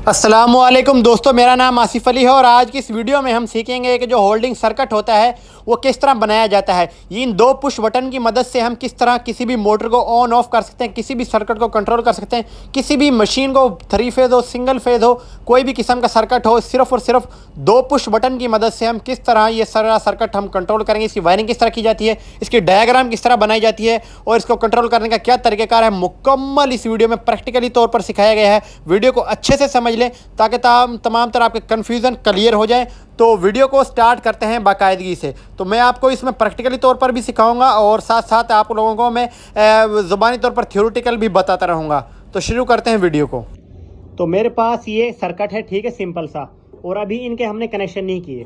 अस्सलामुअलैकुम दोस्तों, मेरा नाम आसिफ अली है और आज की इस वीडियो में हम सीखेंगे कि जो होल्डिंग सर्किट होता है वो किस तरह बनाया जाता है। इन दो पुश बटन की मदद से हम किस तरह किसी भी मोटर को ऑन ऑफ कर सकते हैं, किसी भी सर्किट को कंट्रोल कर सकते हैं, किसी भी मशीन को 3 फेज़ हो, सिंगल फेज़ हो, कोई भी किस्म का सर्किट हो, सिर्फ और सिर्फ दो पुश बटन की मदद से हम किस तरह ये सारा सर्किट हम कंट्रोल करेंगे। इसकी वायरिंग किस तरह की जाती है, इसकी डायग्राम किस तरह बनाई जाती है और इसको कंट्रोल करने का क्या तरीक़ाकार है, मुकम्मल इस वीडियो में प्रैक्टिकली तौर पर सिखाया गया है। वीडियो को अच्छे से समझ लें ताकि तमाम तरह आपके कन्फ्यूज़न क्लियर हो जाए। तो वीडियो को स्टार्ट करते हैं बाकायदगी से। तो मैं आपको इसमें प्रैक्टिकली तौर पर भी सिखाऊंगा और साथ साथ आप लोगों को मैं ज़ुबानी तौर पर थ्योरेटिकल भी बताता रहूँगा। तो शुरू करते हैं वीडियो को। तो मेरे पास ये सर्किट है, ठीक है, सिंपल सा, और अभी इनके हमने कनेक्शन नहीं किए।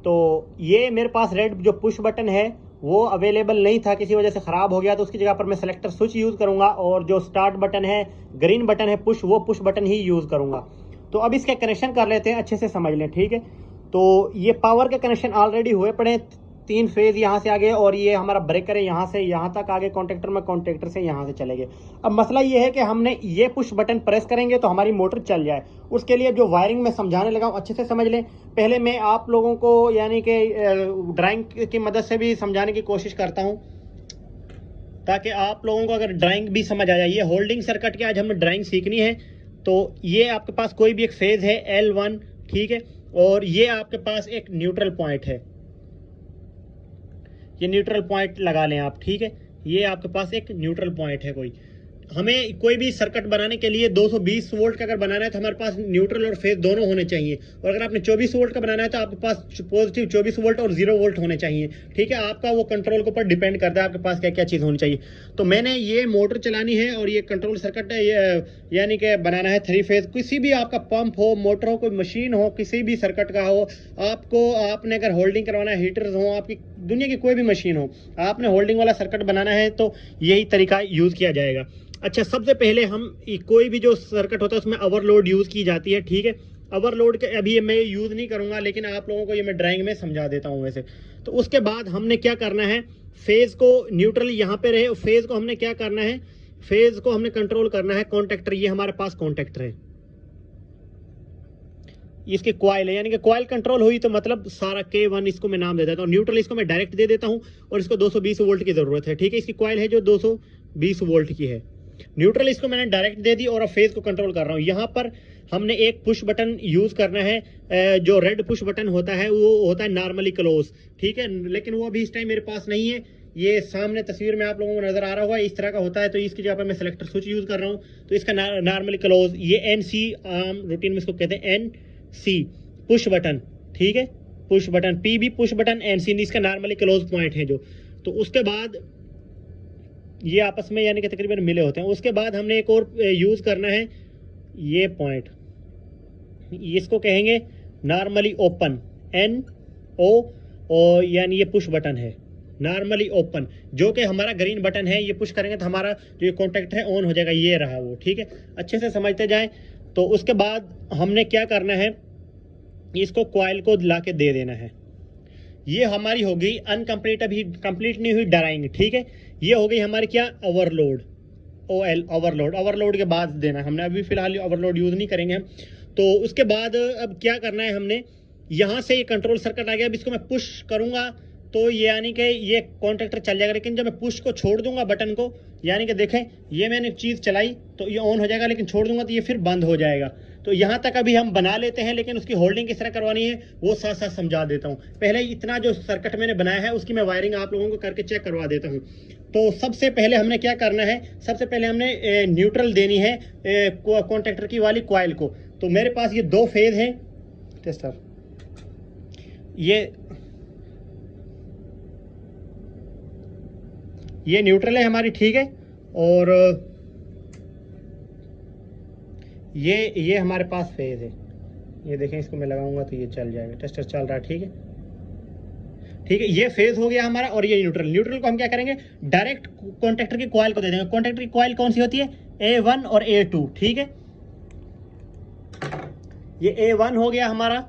तो ये मेरे पास रेड जो पुश बटन है वो अवेलेबल नहीं था, किसी वजह से ख़राब हो गया, तो उसकी जगह पर मैं सेलेक्टर स्विच यूज़ करूँगा और जो स्टार्ट बटन है, ग्रीन बटन है पुश, वो पुश बटन ही यूज़ करूँगा। तो अब इसके कनेक्शन कर लेते हैं, अच्छे से समझ लें, ठीक है। तो ये पावर के कनेक्शन ऑलरेडी हुए पड़े, 3 फेज़ यहाँ से आगे और ये हमारा ब्रेकर है यहाँ से यहाँ तक आगे कॉन्टेक्टर में, कॉन्टेक्टर से यहाँ से चलेंगे। अब मसला ये है कि हमने ये पुश बटन प्रेस करेंगे तो हमारी मोटर चल जाए। उसके लिए जो वायरिंग में समझाने लगा हूँ अच्छे से समझ लें। पहले मैं आप लोगों को यानी कि ड्राइंग की मदद से भी समझाने की कोशिश करता हूँ ताकि आप लोगों को अगर ड्राइंग भी समझ आ जाए। ये होल्डिंग सर्किट की आज हमें ड्राइंग सीखनी है। तो ये आपके पास कोई भी एक फेज़ है L1, ठीक है, और ये आपके पास एक न्यूट्रल पॉइंट है, ये न्यूट्रल पॉइंट लगा लें आप, ठीक है। ये आपके पास एक न्यूट्रल पॉइंट है। हमें कोई भी सर्किट बनाने के लिए 220 वोल्ट का अगर बनाना है तो हमारे पास न्यूट्रल और फेज दोनों होने चाहिए, और अगर आपने 24 वोल्ट का बनाना है तो आपके पास पॉजिटिव 24 वोल्ट और 0 वोल्ट होने चाहिए, ठीक है। आपका वो कंट्रोल के ऊपर डिपेंड करता है आपके पास क्या क्या चीज़ होनी चाहिए। तो मैंने ये मोटर चलानी है और ये कंट्रोल सर्किट यानी कि बनाना है 3 फेज। किसी भी आपका पंप हो, मोटर हो, कोई मशीन हो, किसी भी सर्किट का हो, आपने अगर होल्डिंग करवाना है, हीटर्स हो, आपकी दुनिया की कोई भी मशीन हो, आपने होल्डिंग वाला सर्किट बनाना है तो यही तरीका यूज़ किया जाएगा। अच्छा, सबसे पहले हम कोई भी जो सर्किट होता है उसमें ओवरलोड यूज़ की जाती है, ठीक है। ओवरलोड के अभी मैं यूज़ नहीं करूंगा, लेकिन आप लोगों को ये मैं ड्राइंग में समझा देता हूं वैसे। तो उसके बाद हमने क्या करना है, फेज़ को न्यूट्रल यहाँ पे रहे, फेज़ को हमने क्या करना है, फेज़ को हमने कंट्रोल करना है कॉन्टेक्टर। ये हमारे पास कॉन्टेक्टर है, इसके कॉइल है, यानी कि कॉइल कंट्रोल हुई तो मतलब सारा K1 इसको मैं नाम दे देता हूँ। न्यूट्रल इसको मैं डायरेक्ट दे देता हूँ और इसको 220 वोल्ट की ज़रूरत है, ठीक है। इसकी कॉइल है जो 220 वोल्ट की है। न्यूट्रल इसको मैंने डायरेक्ट दे दी और अब फेज को कंट्रोल कर रहा हूँ। यहाँ पर हमने एक पुश बटन यूज़ करना है, जो रेड पुश बटन होता है वो होता है नॉर्मली क्लोज, ठीक है, लेकिन वो अभी इस टाइम मेरे पास नहीं है। ये सामने तस्वीर में आप लोगों को नजर आ रहा होगा, इस तरह का होता है। तो इसकी जगह पर मैं सेलेक्टर स्विच यूज़ कर रहा हूँ, तो इसका नॉर्मली क्लोज, ये NC आम रूटीन में इसको कहते हैं NC पुश बटन, ठीक है। Push button PB push button, NC इसका नॉर्मली क्लोज पॉइंट है जो। तो उसके बाद ये आपस में यानी कि तकरीबन मिले होते हैं। उसके बाद हमने एक और यूज़ करना है, ये पॉइंट, इसको कहेंगे नॉर्मली ओपन, NO, और यानी ये पुश बटन है नॉर्मली ओपन, जो कि हमारा ग्रीन बटन है। ये पुश करेंगे तो हमारा जो ये कॉन्टैक्ट है ऑन हो जाएगा, ये रहा वो, ठीक है। अच्छे से समझते जाएं। तो उसके बाद हमने क्या करना है, इसको कॉइल को ला के दे देना है। ये हमारी हो गई अनकम्प्लीट, अभी कंप्लीट नहीं हुई ड्राइंग, ठीक है। ये हो गई हमारी क्या, ओवरलोड, OL ओवरलोड। ओवरलोड के बाद देना हमने, अभी फिलहाल ओवरलोड यूज़ नहीं करेंगे हम। तो उसके बाद अब क्या करना है, हमने यहाँ से ये कंट्रोल सर्किट आ गया। अब इसको मैं पुश करूँगा तो ये यानी कि ये कॉन्टैक्टर चल जाएगा, लेकिन जब मैं पुश को छोड़ दूंगा बटन को, यानी कि देखें ये मैंने चीज़ चलाई तो ये ऑन हो जाएगा, लेकिन छोड़ दूंगा तो ये फिर बंद हो जाएगा। तो यहाँ तक अभी हम बना लेते हैं, लेकिन उसकी होल्डिंग किस तरह करवानी है वो साथ साथ समझा देता हूँ। पहले इतना जो सर्किट मैंने बनाया है उसकी मैं वायरिंग आप लोगों को करके चेक करवा देता हूँ। तो सबसे पहले हमने क्या करना है, सबसे पहले हमने न्यूट्रल देनी है कॉन्टैक्टर की वाली कॉइल को। तो मेरे पास ये 2 फेज हैं टेस्टर, ये न्यूट्रल है हमारी, ठीक है, और ये हमारे पास फेज है। ये देखें, इसको मैं लगाऊंगा तो ये चल जाएगा, टेस्टर चल रहा है, ठीक है, ठीक है। ये फेज हो गया हमारा और ये न्यूट्रल को हम क्या करेंगे, डायरेक्ट कॉन्टैक्टर की कॉइल को दे देंगे। कॉन्टैक्टर की कॉइल कौन सी होती है, A1 और A2, ठीक है। ये A1 हो गया हमारा,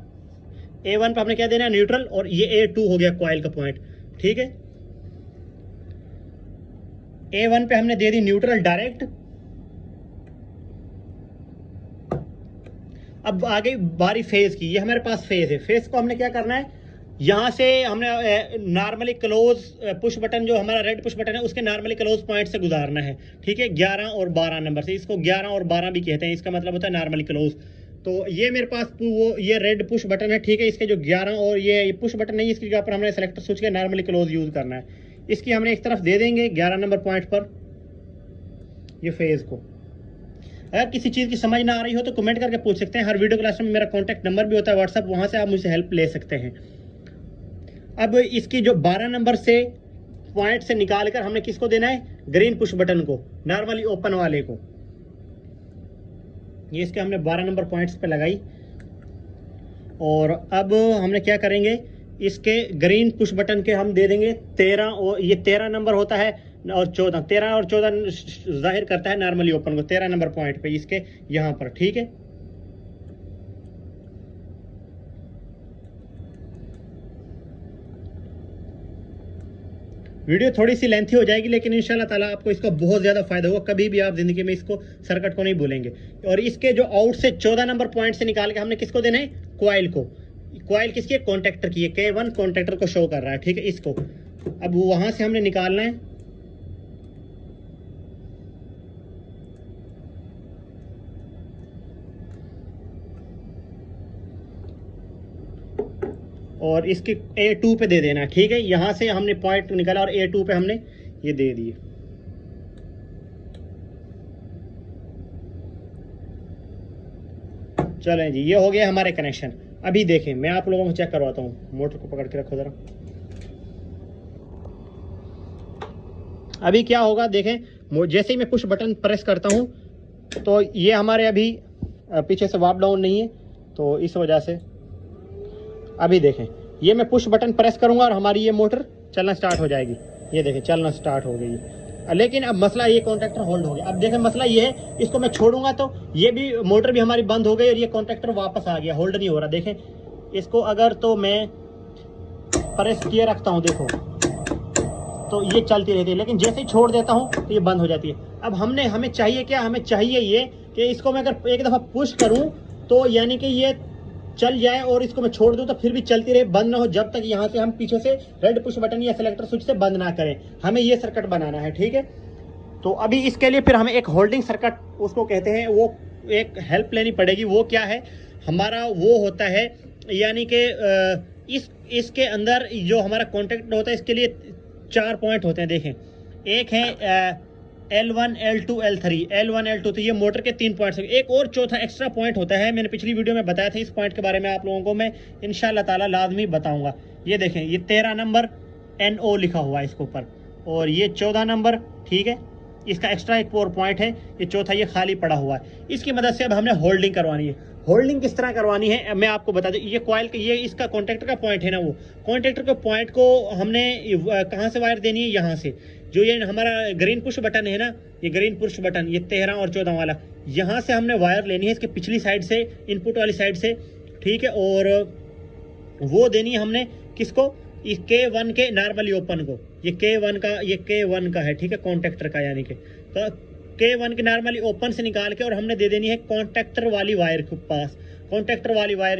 A1 पे हमने क्या देना है, न्यूट्रल, और ये A2 हो गया कॉइल का पॉइंट, ठीक है। A1 पे हमने दे दी न्यूट्रल डायरेक्ट। अब आ गई बारी फेज की, ये हमारे पास फेज है। फेज को हमने क्या करना है, यहाँ से हमने नॉर्मली क्लोज पुश बटन जो हमारा रेड पुश बटन है उसके नॉर्मली क्लोज पॉइंट से गुजारना है, ठीक है, 11 और 12 नंबर से। इसको 11 और 12 भी कहते हैं, इसका मतलब होता है नॉर्मली क्लोज। तो ये मेरे पास वो ये रेड पुश बटन है, ठीक है। इसके जो 11 और ये पुश बटन नहीं, इसकी जगह पर हमने सेलेक्टर स्विच के नॉर्मली क्लोज यूज करना है। इसकी हमने एक तरफ दे देंगे 11 नंबर पॉइंट पर ये फेज को। अगर किसी चीज़ की समझ ना आ रही हो तो कमेंट करके पूछ सकते हैं। हर वीडियो क्लास में मेरा कॉन्टैक्ट नंबर भी होता है व्हाट्सअप, वहाँ से आप मुझसे हेल्प ले सकते हैं। अब इसकी जो 12 नंबर से पॉइंट से निकाल कर हमने किसको देना है, ग्रीन पुश बटन को, नॉर्मली ओपन वाले को। ये इसके हमने 12 नंबर पॉइंट्स पे लगाई। और अब हमने क्या करेंगे, इसके ग्रीन पुश बटन के हम दे देंगे 13, और ये 13 नंबर होता है और 14, 13 और 14 जाहिर करता है नॉर्मली ओपन को, 13 नंबर पॉइंट पे इसके यहाँ पर, ठीक है। वीडियो थोड़ी सी लेंथी हो जाएगी, लेकिन इंशाल्लाह ताला आपको इसका बहुत ज़्यादा फायदा होगा। कभी भी आप जिंदगी में इसको सर्किट को नहीं भूलेंगे। और इसके जो आउट से 14 नंबर पॉइंट से निकाल के हमने किसको देना है, कॉइल को। कॉइल किसकी है, कॉन्टैक्टर की है, K1 कॉन्टैक्टर को शो कर रहा है, ठीक है, इसको। अब वहां से हमने निकालना है और इसके A2 पे दे देना, ठीक है। यहां से हमने पॉइंट निकाला और A2 पे हमने ये दे दिए। चलें जी, ये हो गया हमारे कनेक्शन। अभी देखें, मैं आप लोगों को चेक करवाता हूँ। मोटर को पकड़ के रखो जरा। अभी क्या होगा देखें, जैसे ही मैं पुश बटन प्रेस करता हूँ तो ये हमारे अभी पीछे से वाप डाउन नहीं है, तो इस वजह से अभी देखें ये मैं पुश बटन प्रेस करूंगा और हमारी ये मोटर चलना स्टार्ट हो जाएगी। ये देखें चलना स्टार्ट हो गई। लेकिन अब मसला ये कॉन्टैक्टर होल्ड हो गया। अब देखें मसला ये है, इसको मैं छोड़ूंगा तो ये भी मोटर भी हमारी बंद हो गई और ये कॉन्टैक्टर वापस आ गया, होल्ड नहीं हो रहा। देखें इसको अगर तो मैं प्रेस किए रखता हूँ, देखो तो ये चलती रहती है, लेकिन जैसे ही छोड़ देता हूँ तो ये बंद हो जाती है। अब हमें चाहिए क्या, हमें चाहिए ये कि इसको मैं अगर एक दफ़ा पुश करूँ तो यानी कि ये चल जाए और इसको मैं छोड़ दूं तो फिर भी चलती रहे, बंद ना हो, जब तक यहाँ से हम पीछे से रेड पुश बटन या सेलेक्टर स्विच से बंद ना करें। हमें ये सर्किट बनाना है, ठीक है। तो अभी इसके लिए फिर हमें एक होल्डिंग सर्किट उसको कहते हैं, वो एक हेल्प लेनी पड़ेगी। वो क्या है हमारा, वो होता है यानी कि इसके अंदर जो हमारा कॉन्टैक्ट होता है, इसके लिए 4 पॉइंट होते हैं। देखें, एक है L1, L2, L3, L1, L2, तो ये मोटर के 3 पॉइंट्स। एक और चौथा एक्स्ट्रा पॉइंट होता है, मैंने पिछली वीडियो में बताया था। इस पॉइंट के बारे में आप लोगों को मैं इंशाल्लाह ताला लाजमी बताऊंगा। ये देखें, ये 13 नंबर NO लिखा हुआ है इसके ऊपर, और ये 14 नंबर, ठीक है, इसका एक्स्ट्रा एक और पॉइंट है। ये चौथा ये खाली पड़ा हुआ है। इसकी मदद से अब हमने होल्डिंग करवानी है। होल्डिंग किस तरह करवानी है मैं आपको बता दूं। ये कॉइल, ये इसका कॉन्टैक्टर का पॉइंट है ना, वो कॉन्टैक्टर के पॉइंट को हमने कहाँ से वायर देनी है, यहाँ से। जो ये हमारा ग्रीन पुश बटन है ना, ये ग्रीन पुश बटन, ये 13 और 14 वाला, यहाँ से हमने वायर लेनी है इसके पिछली साइड से, इनपुट वाली साइड से, ठीक है। और वो देनी है हमने किसको, इस K1 के नॉर्मली ओपन को। ये K1 का है, ठीक है, कॉन्टैक्टर का, यानी कि तो K1 के नॉर्मली ओपन से निकाल के और हमने दे देनी है कॉन्टैक्टर वाली वायर के पास। कॉन्टैक्टर वाली वायर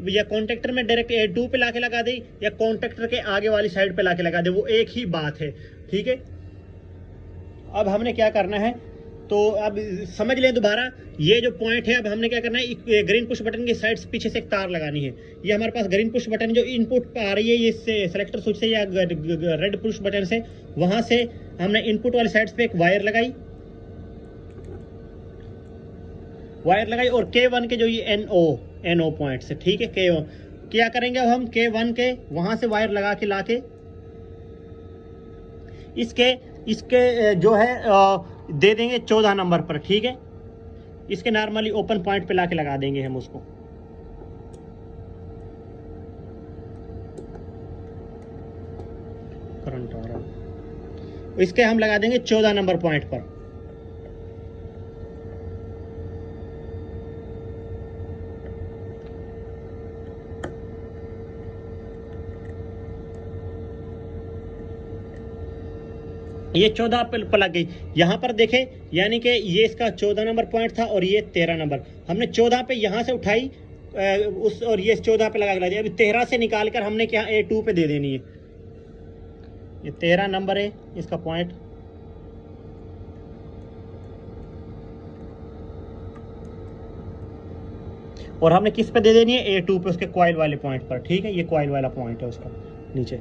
या कॉन्टैक्टर में डायरेक्ट A2 पे लाके लगा दे या कॉन्टैक्टर के आगे वाली साइड पे लाके लगा दे, वो एक ही बात है, ठीक है। अब हमने क्या करना है, तो अब समझ लें दोबारा, ये जो पॉइंट है, अब हमने क्या करना है, ग्रीन पुश बटन की साइड से पीछे से एक तार लगानी है। ये हमारे पास ग्रीन पुश बटन जो इनपुट आ रही है, ये सेलेक्टर स्विच से या रेड पुश बटन से, वहां से हमने इनपुट वाली साइड पे एक वायर लगाई और K1 के जो ये NO पॉइंट से, ठीक है, K1 क्या करेंगे, अब हम K1 के वहां से वायर लगा के लाके इसके जो है दे देंगे 14 नंबर पर, ठीक है। इसके नॉर्मली ओपन पॉइंट पे लाके लगा देंगे हम उसको। करंट आ रहा, इसके हम लगा देंगे 14 नंबर पॉइंट पर। ये 14 पर लग गई। यहाँ पर देखें, यानी कि ये इसका 14 नंबर पॉइंट था और ये 13 नंबर। हमने 14 पे यहाँ से उठाई उस, और ये 14 पे लगा दिया। अभी 13 से निकाल कर हमने क्या A2 पे दे देनी है। ये 13 नंबर है इसका पॉइंट, और हमने किस पे दे देनी है, A2 पे, उसके कॉइल वाले पॉइंट पर। ठीक है, ये कॉइल वाला पॉइंट है उसका नीचे।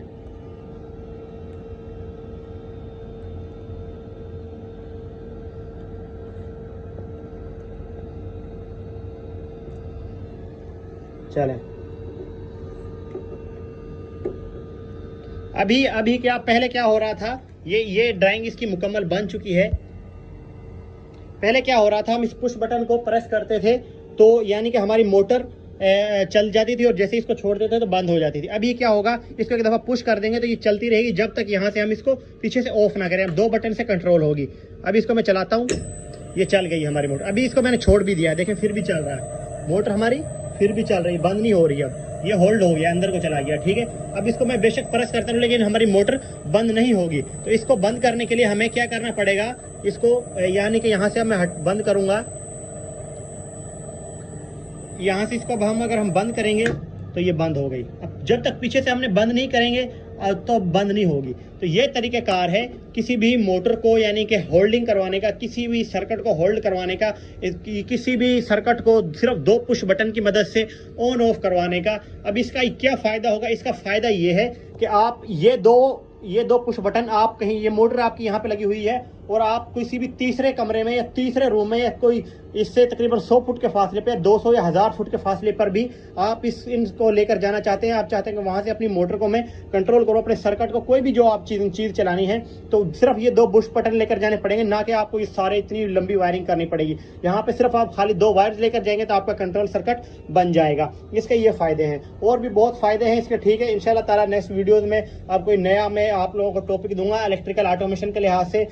चलें, अभी क्या, पहले क्या हो रहा था, ये ड्राइंग इसकी मुकम्मल बन चुकी है। पहले क्या हो रहा था, हम इस पुश बटन को प्रेस करते थे तो यानी कि हमारी मोटर चल जाती थी, और जैसे इसको छोड़ देते तो बंद हो जाती थी। अभी क्या होगा, इसको एक दफ़ा पुश कर देंगे तो ये चलती रहेगी जब तक यहाँ से हम इसको पीछे से ऑफ ना करें। अब 2 बटन से कंट्रोल होगी। अभी इसको मैं चलाता हूँ, ये चल गई हमारी मोटर। अभी इसको मैंने छोड़ भी दिया, देखें फिर भी चल रहा है मोटर हमारी, फिर भी चल रही, बंद नहीं हो रही। अब ये होल्ड हो गया, अंदर को चला गया। ठीक है, अब इसको मैं बेशक प्रेस करता हूँ लेकिन हमारी मोटर बंद नहीं होगी। तो इसको बंद करने के लिए हमें क्या करना पड़ेगा, इसको यानी कि यहाँ से मैं बंद करूँगा, यहाँ से इसको अब अगर हम बंद करेंगे तो ये बंद हो गई। अब जब तक पीछे से हमने बंद नहीं करेंगे तो बंद नहीं होगी। तो ये तरीक़ाकार है किसी भी मोटर को यानी कि होल्डिंग करवाने का, किसी भी सर्किट को होल्ड करवाने का, किसी भी सर्किट को सिर्फ 2 पुश बटन की मदद से ऑन ऑफ करवाने का। अब इसका क्या फ़ायदा होगा, इसका फ़ायदा ये है कि आप ये दो पुश बटन, आप कहीं, ये मोटर आपकी यहाँ पे लगी हुई है और आप किसी भी तीसरे कमरे में या तीसरे रूम में या कोई इससे तकरीबन 100 फुट के फासले पे, 200 या 1000 फुट के फासले पर भी आप इनको लेकर जाना चाहते हैं, आप चाहते हैं कि वहाँ से अपनी मोटर को मैं कंट्रोल करूँ, अपने सर्किट को, कोई भी जो आप चीज़ चलानी है, तो सिर्फ ये 2 पुश बटन लेकर जाने पड़ेंगे, ना कि आपको ये सारे इतनी लंबी वायरिंग करनी पड़ेगी। यहाँ पे सिर्फ आप खाली 2 वायर्स लेकर जाएंगे तो आपका कंट्रोल सर्किट बन जाएगा। इसके ये फ़ायदे हैं, और भी बहुत फ़ायदे हैं इसके। ठीक है, इंशाल्लाह ताला नेक्स्ट वीडियोज़ में आपको नया मैं आप लोगों को टॉपिक दूंगा इलेक्ट्रिकल ऑटोमेशन के लिहाज से,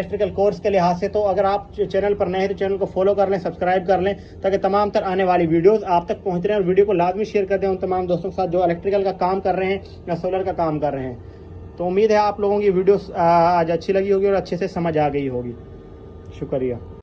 इलेक्ट्रिकल कोर्स के लिहाज से। तो अगर आप चैनल पर नए हैं तो चैनल को फॉलो कर लें, सब्सक्राइब कर लें, ताकि तमाम तर आने वाली वीडियोस आप तक पहुंच रहे हैं। और वीडियो को लाजमी शेयर कर दें उन तमाम दोस्तों के साथ जो इलेक्ट्रिकल का काम कर रहे हैं या सोलर का काम कर रहे हैं। तो उम्मीद है आप लोगों की वीडियोस आज अच्छी लगी होगी और अच्छे से समझ आ गई होगी। शुक्रिया।